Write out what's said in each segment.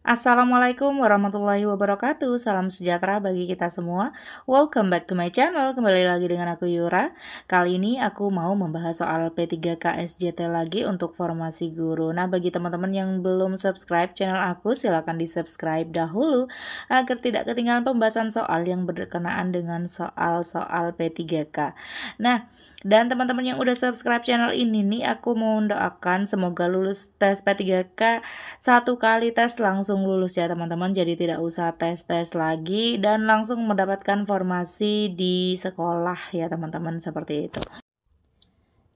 Assalamualaikum warahmatullahi wabarakatuh. Salam sejahtera bagi kita semua. Welcome back to my channel. Kembali lagi dengan aku Yura. Kali ini aku mau membahas soal P3K SJT lagi untuk formasi guru. Nah, bagi teman-teman yang belum subscribe channel aku, silahkan di-subscribe dahulu agar tidak ketinggalan pembahasan soal yang berkenaan dengan soal-soal P3K. Nah, dan teman-teman yang udah subscribe channel ini nih, aku mau mendoakan semoga lulus tes P3K satu kali tes langsung lulus ya teman-teman, jadi tidak usah tes-tes lagi dan langsung mendapatkan formasi di sekolah ya teman-teman, seperti itu.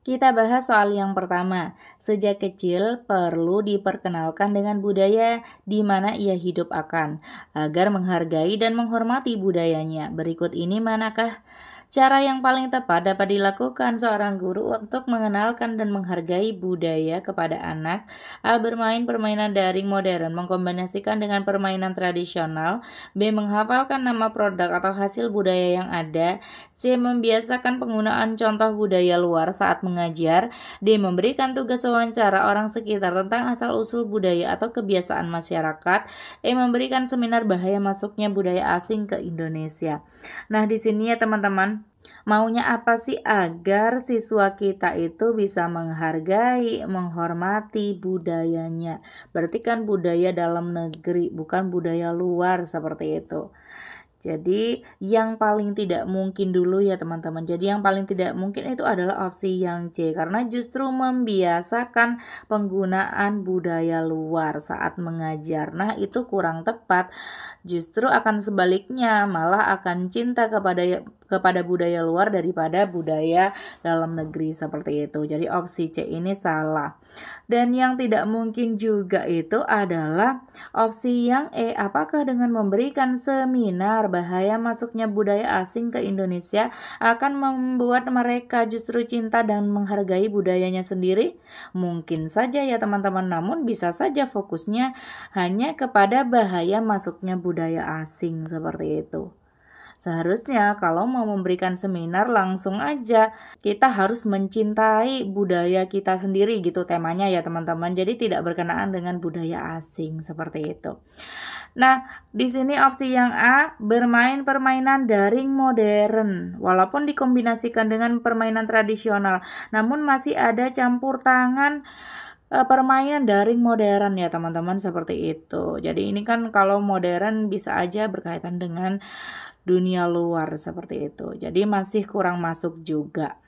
Kita bahas soal yang pertama. Sejak kecil perlu diperkenalkan dengan budaya di mana ia hidup akan, agar menghargai dan menghormati budayanya. Berikut ini manakah cara yang paling tepat dapat dilakukan seorang guru untuk mengenalkan dan menghargai budaya kepada anak? A. Bermain permainan daring modern, mengkombinasikan dengan permainan tradisional. B. Menghafalkan nama produk atau hasil budaya yang ada. C. Membiasakan penggunaan contoh budaya luar saat mengajar. D. Memberikan tugas wawancara orang sekitar tentang asal-usul budaya atau kebiasaan masyarakat. E. Memberikan seminar bahaya masuknya budaya asing ke Indonesia. Nah, di sini ya teman-teman, maunya apa sih agar siswa kita itu bisa menghargai, menghormati budayanya. Berarti kan budaya dalam negeri, bukan budaya luar, seperti itu. Jadi yang paling tidak mungkin dulu ya teman-teman. Jadi yang paling tidak mungkin itu adalah opsi yang C, karena justru membiasakan penggunaan budaya luar saat mengajar. Nah, itu kurang tepat. Justru akan sebaliknya, malah akan cinta kepada budaya luar daripada budaya dalam negeri, seperti itu. Jadi opsi C ini salah. Dan yang tidak mungkin juga itu adalah opsi yang E. Apakah dengan memberikan seminar bahaya masuknya budaya asing ke Indonesia akan membuat mereka justru cinta dan menghargai budayanya sendiri? Mungkin saja ya teman-teman, namun bisa saja fokusnya hanya kepada bahaya masuknya budaya asing, seperti itu. Seharusnya kalau mau memberikan seminar langsung aja kita harus mencintai budaya kita sendiri gitu temanya ya teman-teman. Jadi tidak berkenaan dengan budaya asing, seperti itu. Nah, di sini opsi yang A, bermain permainan daring modern walaupun dikombinasikan dengan permainan tradisional, namun masih ada campur tangan permainan daring modern ya teman-teman, seperti itu. Jadi ini kan kalau modern bisa aja berkaitan dengan dunia luar, seperti itu. Jadi masih kurang masuk juga.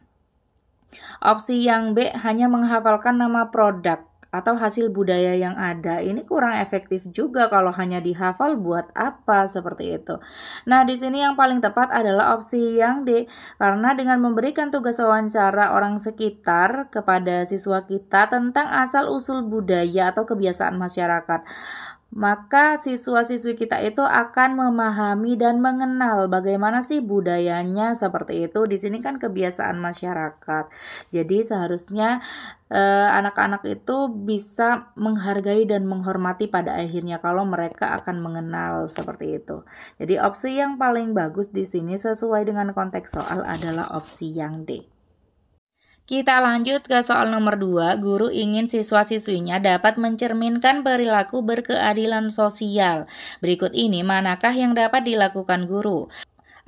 Opsi yang B, hanya menghafalkan nama produk atau hasil budaya yang ada. Ini kurang efektif juga kalau hanya dihafal, buat apa, seperti itu. Nah, di sini yang paling tepat adalah opsi yang D, karena dengan memberikan tugas wawancara orang sekitar kepada siswa kita tentang asal-usul budaya atau kebiasaan masyarakat, maka siswa-siswi kita itu akan memahami dan mengenal bagaimana sih budayanya, seperti itu. Di sini kan kebiasaan masyarakat. Jadi seharusnya anak-anak itu bisa menghargai dan menghormati pada akhirnya kalau mereka akan mengenal, seperti itu. Jadi opsi yang paling bagus di sini sesuai dengan konteks soal adalah opsi yang D. Kita lanjut ke soal nomor 2. Guru ingin siswa-siswinya dapat mencerminkan perilaku berkeadilan sosial. Berikut ini manakah yang dapat dilakukan guru?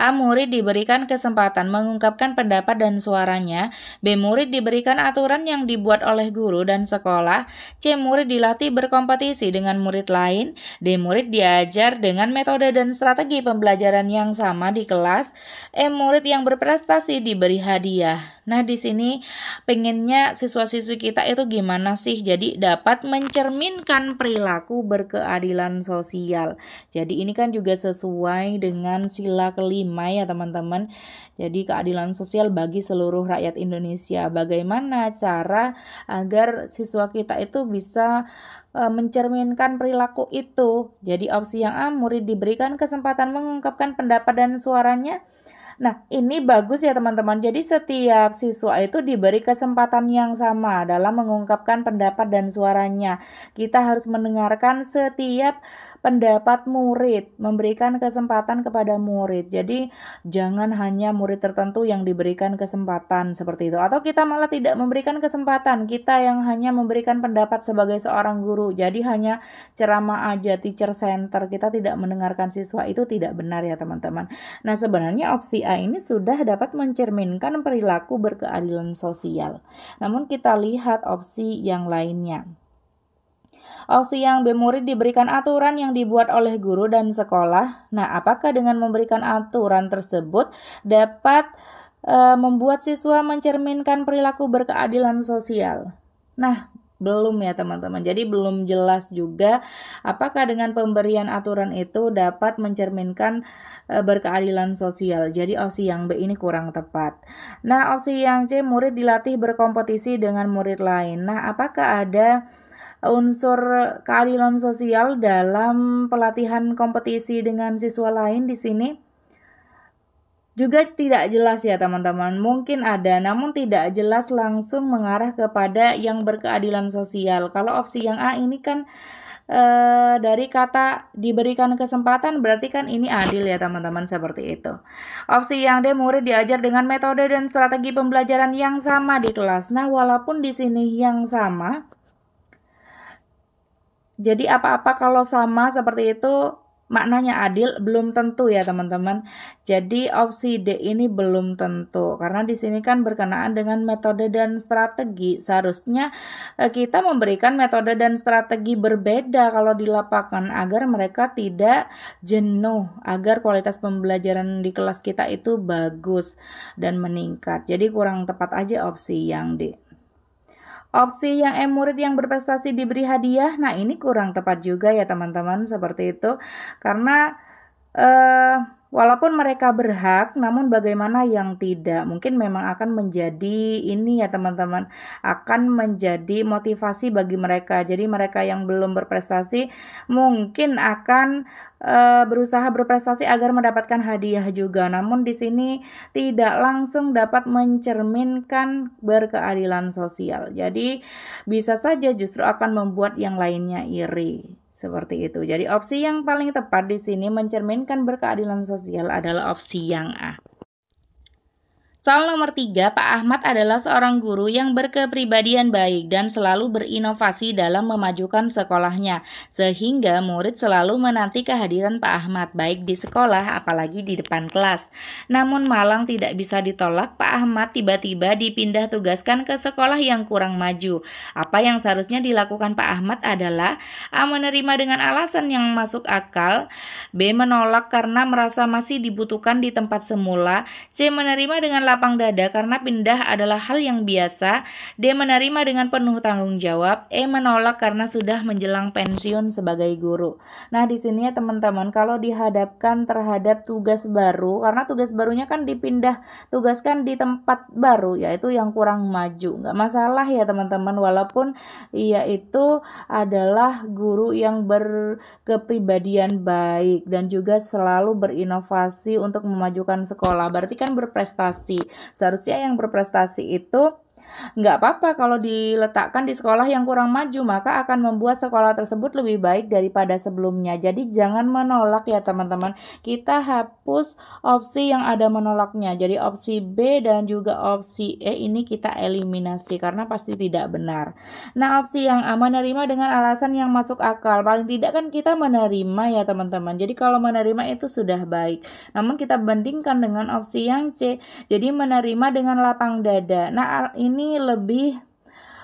A. Murid diberikan kesempatan mengungkapkan pendapat dan suaranya. B. Murid diberikan aturan yang dibuat oleh guru dan sekolah. C. Murid dilatih berkompetisi dengan murid lain. D. Murid diajar dengan metode dan strategi pembelajaran yang sama di kelas. E. Murid yang berprestasi diberi hadiah. Nah, di sini pengennya siswa-siswi kita itu gimana sih? Jadi dapat mencerminkan perilaku berkeadilan sosial. Jadi ini kan juga sesuai dengan sila kelima ya teman-teman. Jadi keadilan sosial bagi seluruh rakyat Indonesia. Bagaimana cara agar siswa kita itu bisa mencerminkan perilaku itu? Jadi opsi yang A, murid diberikan kesempatan mengungkapkan pendapat dan suaranya. Nah, ini bagus ya teman-teman. Jadi setiap siswa itu diberi kesempatan yang sama dalam mengungkapkan pendapat dan suaranya. Kita harus mendengarkan setiap pendapat murid, memberikan kesempatan kepada murid. Jadi jangan hanya murid tertentu yang diberikan kesempatan seperti itu. Atau kita malah tidak memberikan kesempatan, kita yang hanya memberikan pendapat sebagai seorang guru. Jadi hanya ceramah aja, teacher center, kita tidak mendengarkan siswa, itu tidak benar ya teman-teman. Nah sebenarnya opsi A ini sudah dapat mencerminkan perilaku berkeadilan sosial. Namun kita lihat opsi yang lainnya. Opsi yang B, murid diberikan aturan yang dibuat oleh guru dan sekolah. Nah, apakah dengan memberikan aturan tersebut dapat membuat siswa mencerminkan perilaku berkeadilan sosial? Nah, belum ya teman-teman. Jadi belum jelas juga apakah dengan pemberian aturan itu dapat mencerminkan berkeadilan sosial. Jadi opsi yang B ini kurang tepat. Nah, opsi yang C, murid dilatih berkompetisi dengan murid lain. Nah, apakah ada unsur keadilan sosial dalam pelatihan kompetisi dengan siswa lain di sini? Juga tidak jelas ya teman-teman. Mungkin ada, namun tidak jelas langsung mengarah kepada yang berkeadilan sosial. Kalau opsi yang A ini kan dari kata diberikan kesempatan, berarti kan ini adil ya teman-teman, seperti itu. Opsi yang D, murid diajar dengan metode dan strategi pembelajaran yang sama di kelas. Nah, walaupun di sini yang sama, jadi apa-apa kalau sama seperti itu maknanya adil, belum tentu ya teman-teman. Jadi opsi D ini belum tentu, karena di sini kan berkenaan dengan metode dan strategi. Seharusnya kita memberikan metode dan strategi berbeda kalau di lapangan agar mereka tidak jenuh, agar kualitas pembelajaran di kelas kita itu bagus dan meningkat. Jadi kurang tepat aja opsi yang D. Opsi yang E, murid yang berprestasi diberi hadiah. Nah, ini kurang tepat juga ya teman-teman, seperti itu. Karena walaupun mereka berhak, namun bagaimana yang tidak? Mungkin memang akan menjadi ini ya teman-teman, akan menjadi motivasi bagi mereka. Jadi mereka yang belum berprestasi mungkin akan berusaha berprestasi agar mendapatkan hadiah juga. Namun di sini tidak langsung dapat mencerminkan berkeadilan sosial. Jadi bisa saja justru akan membuat yang lainnya iri. Seperti itu. Jadi opsi yang paling tepat di sini mencerminkan berkeadilan sosial adalah opsi yang A. Soal nomor 3, Pak Ahmad adalah seorang guru yang berkepribadian baik dan selalu berinovasi dalam memajukan sekolahnya, sehingga murid selalu menanti kehadiran Pak Ahmad, baik di sekolah apalagi di depan kelas. Namun malang tidak bisa ditolak, Pak Ahmad tiba-tiba dipindah tugaskan ke sekolah yang kurang maju. Apa yang seharusnya dilakukan Pak Ahmad adalah A, menerima dengan alasan yang masuk akal, B, menolak karena merasa masih dibutuhkan di tempat semula, C, menerima dengan lapang dada karena pindah adalah hal yang biasa, D, menerima dengan penuh tanggung jawab, E, menolak karena sudah menjelang pensiun sebagai guru. Nah, di sini ya teman-teman, kalau dihadapkan terhadap tugas baru, karena tugas barunya kan dipindah tugaskan di tempat baru, yaitu yang kurang maju. Nggak masalah ya teman-teman, walaupun ia itu adalah guru yang berkepribadian baik dan juga selalu berinovasi untuk memajukan sekolah. Berarti kan berprestasi. Seharusnya yang berprestasi itu nggak apa-apa kalau diletakkan di sekolah yang kurang maju, maka akan membuat sekolah tersebut lebih baik daripada sebelumnya. Jadi jangan menolak ya teman-teman. Kita hapus opsi yang ada menolaknya. Jadi opsi B dan juga opsi E ini kita eliminasi karena pasti tidak benar. Nah, opsi yang A, menerima dengan alasan yang masuk akal. Paling tidak kan kita menerima ya teman-teman. Jadi kalau menerima itu sudah baik. Namun kita bandingkan dengan opsi yang C. Jadi menerima dengan lapang dada. Nah, ini lebih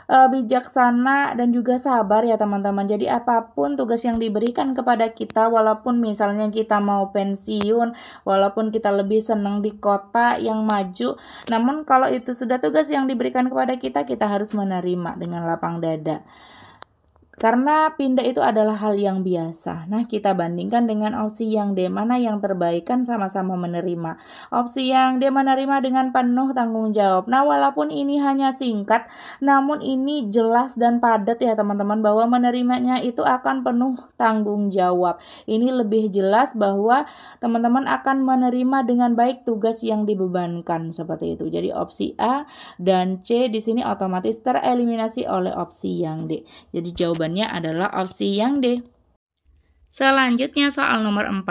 bijaksana dan juga sabar ya teman-teman. Jadi apapun tugas yang diberikan kepada kita, walaupun misalnya kita mau pensiun, walaupun kita lebih senang di kota yang maju, namun kalau itu sudah tugas yang diberikan kepada kita, kita harus menerima dengan lapang dada. Karena pindah itu adalah hal yang biasa. Nah, kita bandingkan dengan opsi yang D, mana yang terbaik, kan sama-sama menerima. Opsi yang D, menerima dengan penuh tanggung jawab. Nah, walaupun ini hanya singkat, namun ini jelas dan padat ya teman-teman, bahwa menerimanya itu akan penuh tanggung jawab. Ini lebih jelas bahwa teman-teman akan menerima dengan baik tugas yang dibebankan, seperti itu. Jadi opsi A dan C di sini otomatis tereliminasi oleh opsi yang D. Jadi jawabannya adalah opsi yang D. Selanjutnya soal nomor 4.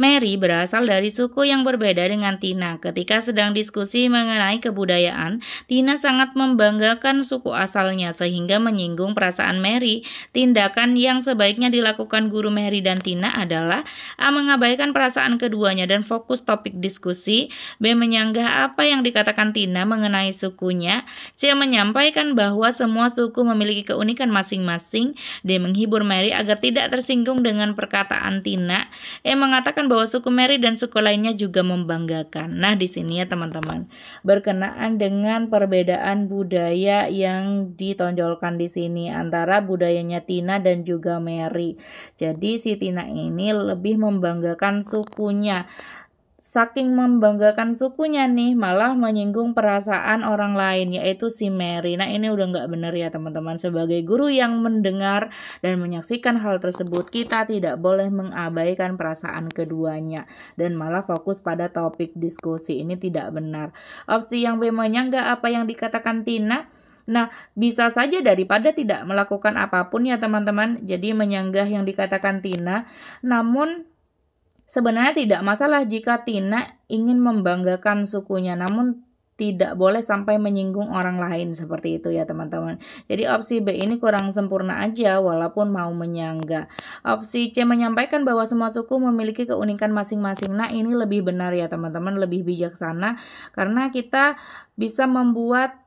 Mary berasal dari suku yang berbeda dengan Tina. Ketika sedang diskusi mengenai kebudayaan, Tina sangat membanggakan suku asalnya sehingga menyinggung perasaan Mary. Tindakan yang sebaiknya dilakukan guru Mary dan Tina adalah A. Mengabaikan perasaan keduanya dan fokus topik diskusi. B. Menyanggah apa yang dikatakan Tina mengenai sukunya. C. Menyampaikan bahwa semua suku memiliki keunikan masing-masing. D. Menghibur Mary agar tidak tersinggung dengan perkataan Tina. Mengatakan bahwa suku Mary dan suku lainnya juga membanggakan. Nah, di sini ya teman-teman, berkenaan dengan perbedaan budaya yang ditonjolkan di sini antara budayanya Tina dan juga Mary. Jadi si Tina ini lebih membanggakan sukunya. Saking membanggakan sukunya nih, malah menyinggung perasaan orang lain, yaitu si Mary. Nah, ini udah nggak benar ya teman-teman. Sebagai guru yang mendengar dan menyaksikan hal tersebut, kita tidak boleh mengabaikan perasaan keduanya dan malah fokus pada topik diskusi. Ini tidak benar. Opsi yang B, menyanggah apa yang dikatakan Tina. Nah, bisa saja daripada tidak melakukan apapun ya teman-teman. Jadi menyanggah yang dikatakan Tina, namun sebenarnya tidak masalah jika Tina ingin membanggakan sukunya, namun tidak boleh sampai menyinggung orang lain seperti itu ya teman-teman. Jadi opsi B ini kurang sempurna aja walaupun mau menyanggah. Opsi C, menyampaikan bahwa semua suku memiliki keunikan masing-masing. Nah, ini lebih benar ya teman-teman, lebih bijaksana karena kita bisa membuat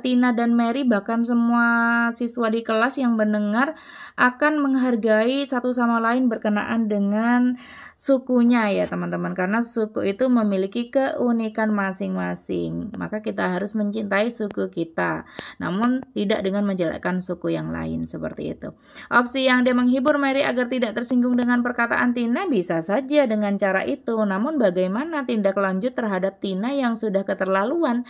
Tina dan Mary, bahkan semua siswa di kelas yang mendengar akan menghargai satu sama lain berkenaan dengan sukunya ya teman-teman, karena suku itu memiliki keunikan masing-masing. Maka kita harus mencintai suku kita, namun tidak dengan menjelekkan suku yang lain seperti itu. Opsi yang D, menghibur Mary agar tidak tersinggung dengan perkataan Tina, bisa saja dengan cara itu. Namun bagaimana tindak lanjut terhadap Tina yang sudah keterlaluan?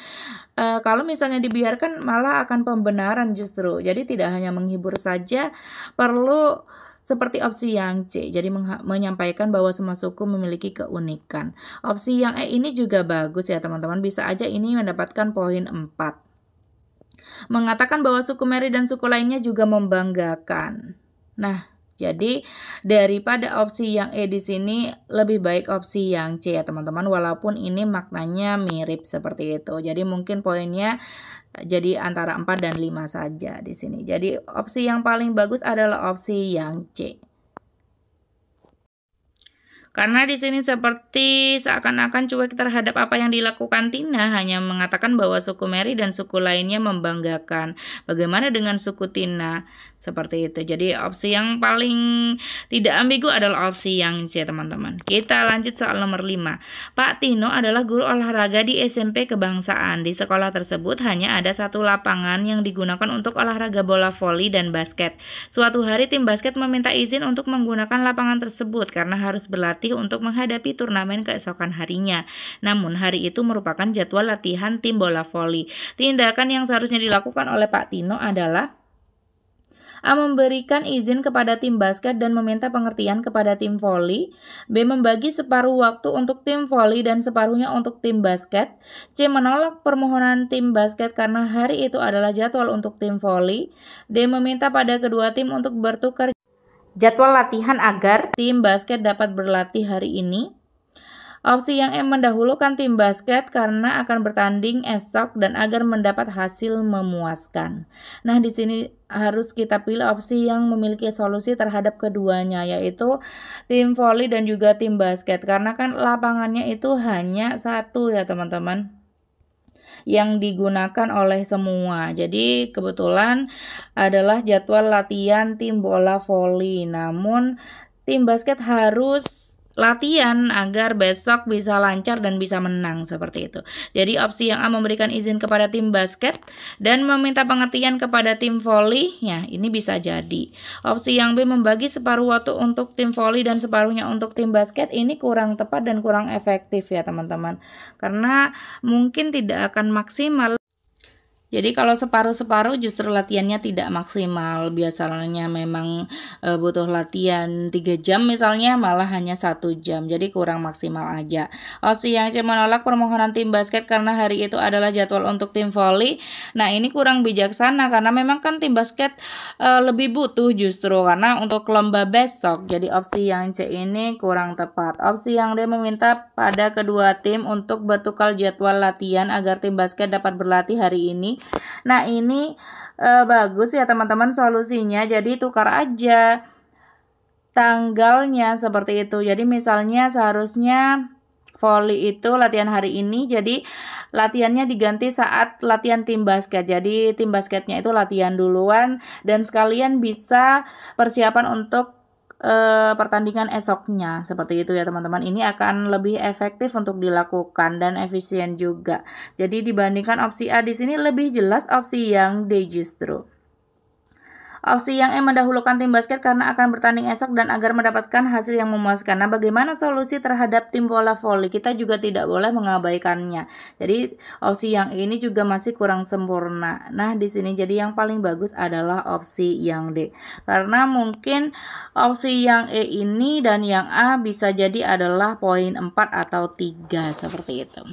Kalau misalnya dibiarkan malah akan pembenaran justru. Jadi tidak hanya menghibur saja, perlu seperti opsi yang C. Jadi menyampaikan bahwa semua suku memiliki keunikan. Opsi yang E ini juga bagus ya teman-teman. Bisa aja ini mendapatkan poin 4. Mengatakan bahwa suku Mary dan suku lainnya juga membanggakan. Nah, jadi daripada opsi yang E di sini lebih baik opsi yang C ya teman-teman, walaupun ini maknanya mirip seperti itu. Jadi mungkin poinnya jadi antara 4 dan 5 saja di sini. Jadi opsi yang paling bagus adalah opsi yang C. Karena di sini seperti seakan-akan cuek terhadap apa yang dilakukan Tina, hanya mengatakan bahwa suku Mary dan suku lainnya membanggakan. Bagaimana dengan suku Tina? Seperti itu. Jadi opsi yang paling tidak ambigu adalah opsi yang C teman-teman. Kita lanjut soal nomor 5. Pak Tino adalah guru olahraga di SMP Kebangsaan. Di sekolah tersebut hanya ada satu lapangan yang digunakan untuk olahraga bola voli dan basket. Suatu hari tim basket meminta izin untuk menggunakan lapangan tersebut karena harus berlatih untuk menghadapi turnamen keesokan harinya. Namun hari itu merupakan jadwal latihan tim bola voli. Tindakan yang seharusnya dilakukan oleh Pak Tino adalah A. Memberikan izin kepada tim basket dan meminta pengertian kepada tim voli. B. Membagi separuh waktu untuk tim voli dan separuhnya untuk tim basket. C. Menolak permohonan tim basket karena hari itu adalah jadwal untuk tim voli. D. Meminta pada kedua tim untuk bertukar jadwal latihan agar tim basket dapat berlatih hari ini. Opsi yang E, mendahulukan tim basket karena akan bertanding esok dan agar mendapat hasil memuaskan. Nah, di sini harus kita pilih opsi yang memiliki solusi terhadap keduanya, yaitu tim voli dan juga tim basket. Karena kan lapangannya itu hanya satu ya teman-teman, yang digunakan oleh semua. Jadi kebetulan adalah jadwal latihan tim bola voli. Namun tim basket harus latihan agar besok bisa lancar dan bisa menang seperti itu. Jadi opsi yang A, memberikan izin kepada tim basket dan meminta pengertian kepada tim voli, ya ini bisa jadi. Opsi yang B, membagi separuh waktu untuk tim voli dan separuhnya untuk tim basket, ini kurang tepat dan kurang efektif ya teman-teman. Karena mungkin tidak akan maksimal Jadi kalau separuh-separuh justru latihannya tidak maksimal. Biasanya memang butuh latihan 3 jam misalnya, malah hanya 1 jam. Jadi kurang maksimal aja. Opsi yang C menolak permohonan tim basket karena hari itu adalah jadwal untuk tim volley. Nah, ini kurang bijaksana karena memang kan tim basket lebih butuh justru karena untuk lomba besok. Jadi opsi yang C ini kurang tepat. Opsi yang D meminta pada kedua tim untuk bertukar jadwal latihan agar tim basket dapat berlatih hari ini. Nah, ini bagus ya teman-teman solusinya. Jadi tukar aja tanggalnya seperti itu. Jadi misalnya seharusnya volley itu latihan hari ini, jadi latihannya diganti saat latihan tim basket. Jadi tim basketnya itu latihan duluan dan sekalian bisa persiapan untuk pertandingan esoknya. Seperti itu ya teman-teman. Ini akan lebih efektif untuk dilakukan dan efisien juga. Jadi dibandingkan opsi A di sini lebih jelas opsi yang D justru. Opsi yang E mendahulukan tim basket karena akan bertanding esok dan agar mendapatkan hasil yang memuaskan. Nah, bagaimana solusi terhadap tim bola voli? Kita juga tidak boleh mengabaikannya. Jadi, opsi yang ini juga masih kurang sempurna. Nah, di sini jadi yang paling bagus adalah opsi yang D. Karena mungkin opsi yang E ini dan yang A bisa jadi adalah poin 4 atau 3 seperti itu.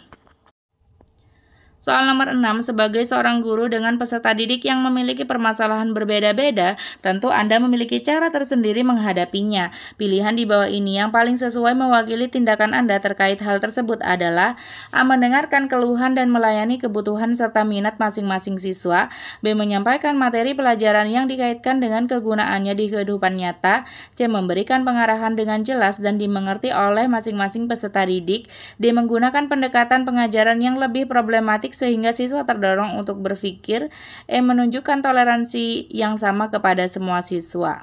Soal nomor 6, sebagai seorang guru dengan peserta didik yang memiliki permasalahan berbeda-beda, tentu Anda memiliki cara tersendiri menghadapinya. Pilihan di bawah ini yang paling sesuai mewakili tindakan Anda terkait hal tersebut adalah A. Mendengarkan keluhan dan melayani kebutuhan serta minat masing-masing siswa. B. Menyampaikan materi pelajaran yang dikaitkan dengan kegunaannya di kehidupan nyata. C. Memberikan pengarahan dengan jelas dan dimengerti oleh masing-masing peserta didik. D. Menggunakan pendekatan pengajaran yang lebih problematik sehingga siswa terdorong untuk berpikir. E. Menunjukkan toleransi yang sama kepada semua siswa.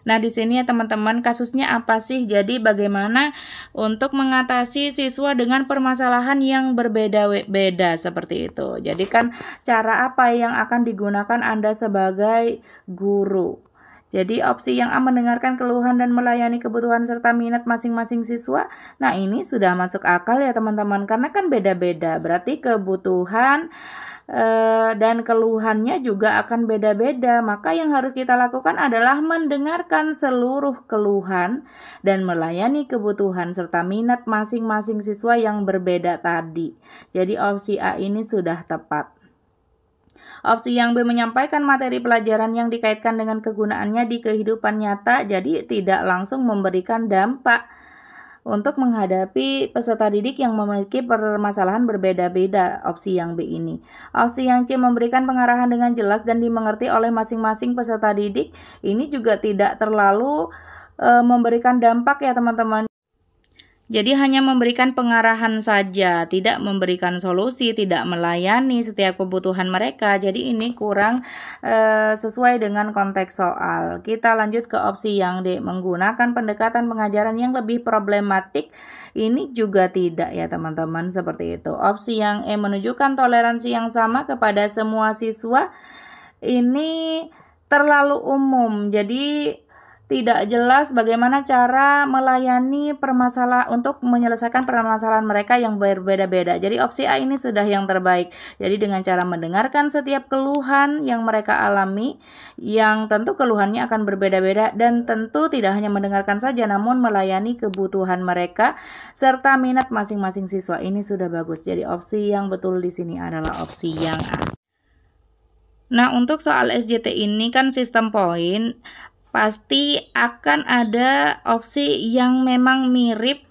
Nah, di sini ya teman-teman, kasusnya apa sih? Jadi bagaimana untuk mengatasi siswa dengan permasalahan yang berbeda-beda seperti itu. Jadi kan cara apa yang akan digunakan Anda sebagai guru? Jadi opsi yang A, mendengarkan keluhan dan melayani kebutuhan serta minat masing-masing siswa. Nah, ini sudah masuk akal ya teman-teman, karena kan beda-beda. Berarti kebutuhan dan keluhannya juga akan beda-beda. Maka yang harus kita lakukan adalah mendengarkan seluruh keluhan dan melayani kebutuhan serta minat masing-masing siswa yang berbeda tadi. Jadi opsi A ini sudah tepat. Opsi yang B, menyampaikan materi pelajaran yang dikaitkan dengan kegunaannya di kehidupan nyata, jadi tidak langsung memberikan dampak untuk menghadapi peserta didik yang memiliki permasalahan berbeda-beda. Opsi yang B ini. Opsi yang C, memberikan pengarahan dengan jelas dan dimengerti oleh masing-masing peserta didik. Ini juga tidak terlalu memberikan dampak ya teman-teman. Jadi hanya memberikan pengarahan saja, tidak memberikan solusi, tidak melayani setiap kebutuhan mereka. Jadi ini kurang sesuai dengan konteks soal. Kita lanjut ke opsi yang D, menggunakan pendekatan pengajaran yang lebih problematik. Ini juga tidak ya teman-teman, seperti itu. Opsi yang E, menunjukkan toleransi yang sama kepada semua siswa. Ini terlalu umum. Jadi tidak jelas bagaimana cara melayani permasalahan untuk menyelesaikan permasalahan mereka yang berbeda-beda. Jadi opsi A ini sudah yang terbaik. Jadi dengan cara mendengarkan setiap keluhan yang mereka alami, yang tentu keluhannya akan berbeda-beda dan tentu tidak hanya mendengarkan saja namun melayani kebutuhan mereka serta minat masing-masing siswa. Ini sudah bagus. Jadi opsi yang betul di sini adalah opsi yang A. Nah, untuk soal SJT ini kan sistem poin, pasti akan ada opsi yang memang mirip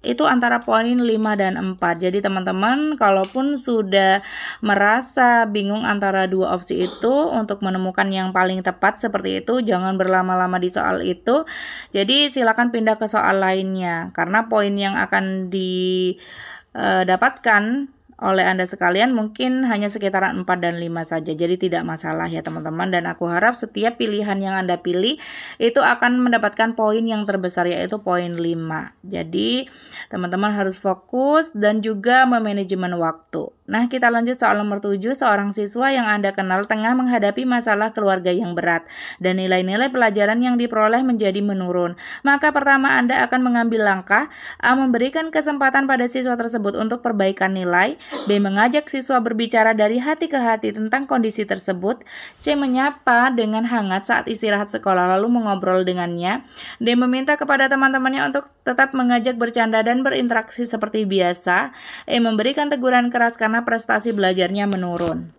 itu antara poin 5 dan 4. Jadi teman-teman kalaupun sudah merasa bingung antara dua opsi itu untuk menemukan yang paling tepat seperti itu, jangan berlama-lama di soal itu. Jadi silakan pindah ke soal lainnya karena poin yang akan didapatkan oleh Anda sekalian mungkin hanya sekitaran 4 dan 5 saja. Jadi tidak masalah ya teman-teman, dan aku harap setiap pilihan yang Anda pilih itu akan mendapatkan poin yang terbesar, yaitu poin 5. Jadi teman-teman harus fokus dan juga memanajemen waktu. Nah, kita lanjut soal nomor 7. Seorang siswa yang Anda kenal tengah menghadapi masalah keluarga yang berat dan nilai-nilai pelajaran yang diperoleh menjadi menurun. Maka pertama Anda akan mengambil langkah A. Memberikan kesempatan pada siswa tersebut untuk perbaikan nilai, B. Mengajak siswa berbicara dari hati ke hati tentang kondisi tersebut, C. Menyapa dengan hangat saat istirahat sekolah lalu mengobrol dengannya, D. Meminta kepada teman-temannya untuk tetap mengajak bercanda dan berinteraksi seperti biasa, E. Memberikan teguran keras karena prestasi belajarnya menurun.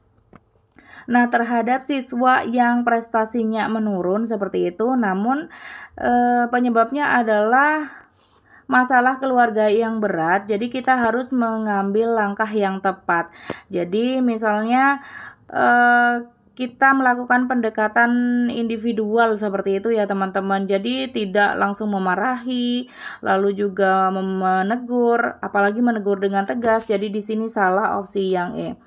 Nah, terhadap siswa yang prestasinya menurun seperti itu, namun penyebabnya adalah masalah keluarga yang berat, jadi kita harus mengambil langkah yang tepat. Jadi misalnya kita melakukan pendekatan individual seperti itu ya teman-teman. Jadi tidak langsung memarahi, lalu juga menegur, apalagi menegur dengan tegas. Jadi di sini salah opsi yang E.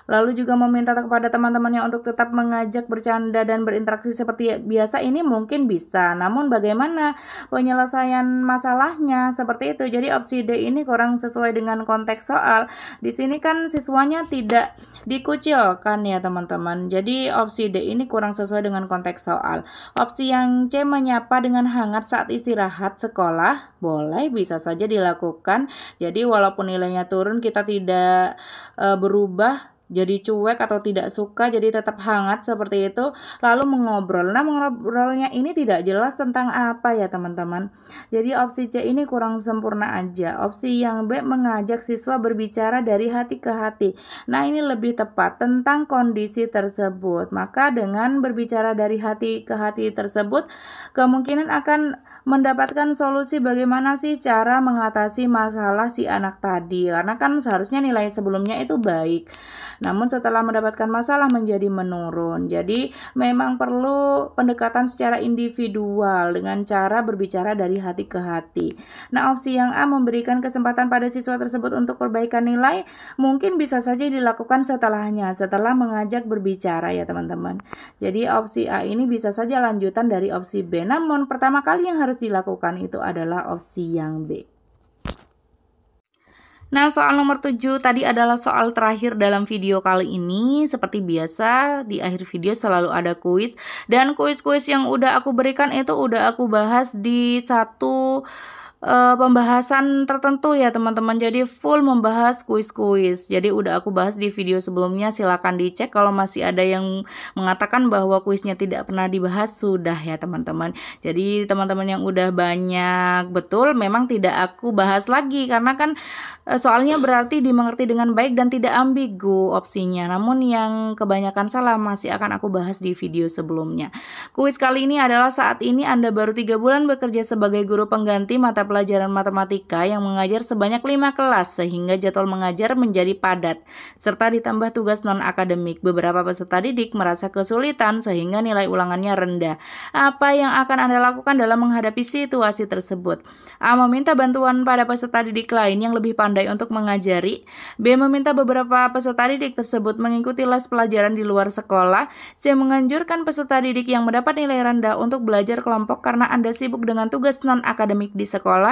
Lalu juga meminta kepada teman-temannya untuk tetap mengajak bercanda dan berinteraksi seperti biasa ini mungkin bisa. Namun bagaimana penyelesaian masalahnya seperti itu. Jadi opsi D ini kurang sesuai dengan konteks soal. Di sini kan siswanya tidak dikucilkan ya teman-teman. Jadi opsi D ini kurang sesuai dengan konteks soal. Opsi yang C, menyapa dengan hangat saat istirahat sekolah, boleh, bisa saja dilakukan. Jadi walaupun nilainya turun kita tidak berubah jadi cuek atau tidak suka, jadi tetap hangat seperti itu, lalu mengobrol. Nah, mengobrolnya ini tidak jelas tentang apa ya teman-teman. Jadi opsi C ini kurang sempurna aja. Opsi yang B, mengajak siswa berbicara dari hati ke hati. Nah, ini lebih tepat tentang kondisi tersebut. Maka dengan berbicara dari hati ke hati tersebut, kemungkinan akan mendapatkan solusi bagaimana sih cara mengatasi masalah si anak tadi. Karena kan seharusnya nilai sebelumnya itu baik, namun setelah mendapatkan masalah menjadi menurun. Jadi memang perlu pendekatan secara individual dengan cara berbicara dari hati ke hati. Nah, opsi yang A, memberikan kesempatan pada siswa tersebut untuk perbaikan nilai, mungkin bisa saja dilakukan setelahnya, setelah mengajak berbicara ya teman-teman. Jadi opsi A ini bisa saja lanjutan dari opsi B. Namun pertama kali yang harus dilakukan itu adalah opsi yang B. Nah, soal nomor 7 tadi adalah soal terakhir dalam video kali ini. Seperti biasa, di akhir video selalu ada kuis. Dan kuis-kuis yang udah aku berikan itu udah aku bahas di satu pembahasan tertentu ya teman-teman. Jadi full membahas kuis-kuis. Jadi udah aku bahas di video sebelumnya, silakan dicek. Kalau masih ada yang mengatakan bahwa kuisnya tidak pernah dibahas, sudah ya teman-teman. Jadi teman-teman yang udah banyak betul memang tidak aku bahas lagi, karena kan soalnya berarti dimengerti dengan baik dan tidak ambigu opsinya. Namun yang kebanyakan salah masih akan aku bahas di video sebelumnya. Kuis kali ini adalah saat ini Anda baru 3 bulan bekerja sebagai guru pengganti mata pelajaran matematika yang mengajar sebanyak 5 kelas, sehingga jadwal mengajar menjadi padat, serta ditambah tugas non-akademik. Beberapa peserta didik merasa kesulitan sehingga nilai ulangannya rendah. Apa yang akan Anda lakukan dalam menghadapi situasi tersebut? A. Meminta bantuan pada peserta didik lain yang lebih pandai untuk mengajari. B. Meminta beberapa peserta didik tersebut mengikuti les pelajaran di luar sekolah. C. Menganjurkan peserta didik yang mendapat nilai rendah untuk belajar kelompok karena Anda sibuk dengan tugas non-akademik di sekolah.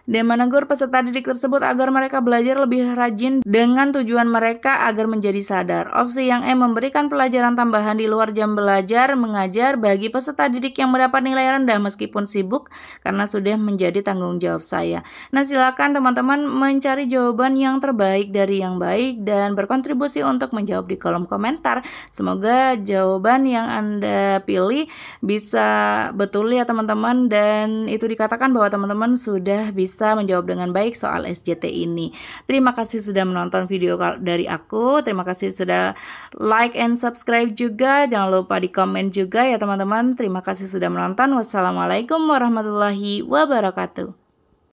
Dan menegur peserta didik tersebut agar mereka belajar lebih rajin dengan tujuan mereka agar menjadi sadar. Opsi yang E, memberikan pelajaran tambahan di luar jam belajar mengajar bagi peserta didik yang mendapat nilai rendah meskipun sibuk, karena sudah menjadi tanggung jawab saya. Nah, silakan teman-teman mencari jawaban yang terbaik dari yang baik dan berkontribusi untuk menjawab di kolom komentar. Semoga jawaban yang Anda pilih bisa betul ya teman-teman, dan itu dikatakan bahwa teman-teman sudah bisa menjawab dengan baik soal SJT ini. Terima kasih sudah menonton video dari aku. Terima kasih sudah like and subscribe juga. Jangan lupa di komen juga ya teman-teman. Terima kasih sudah menonton. Wassalamualaikum warahmatullahi wabarakatuh.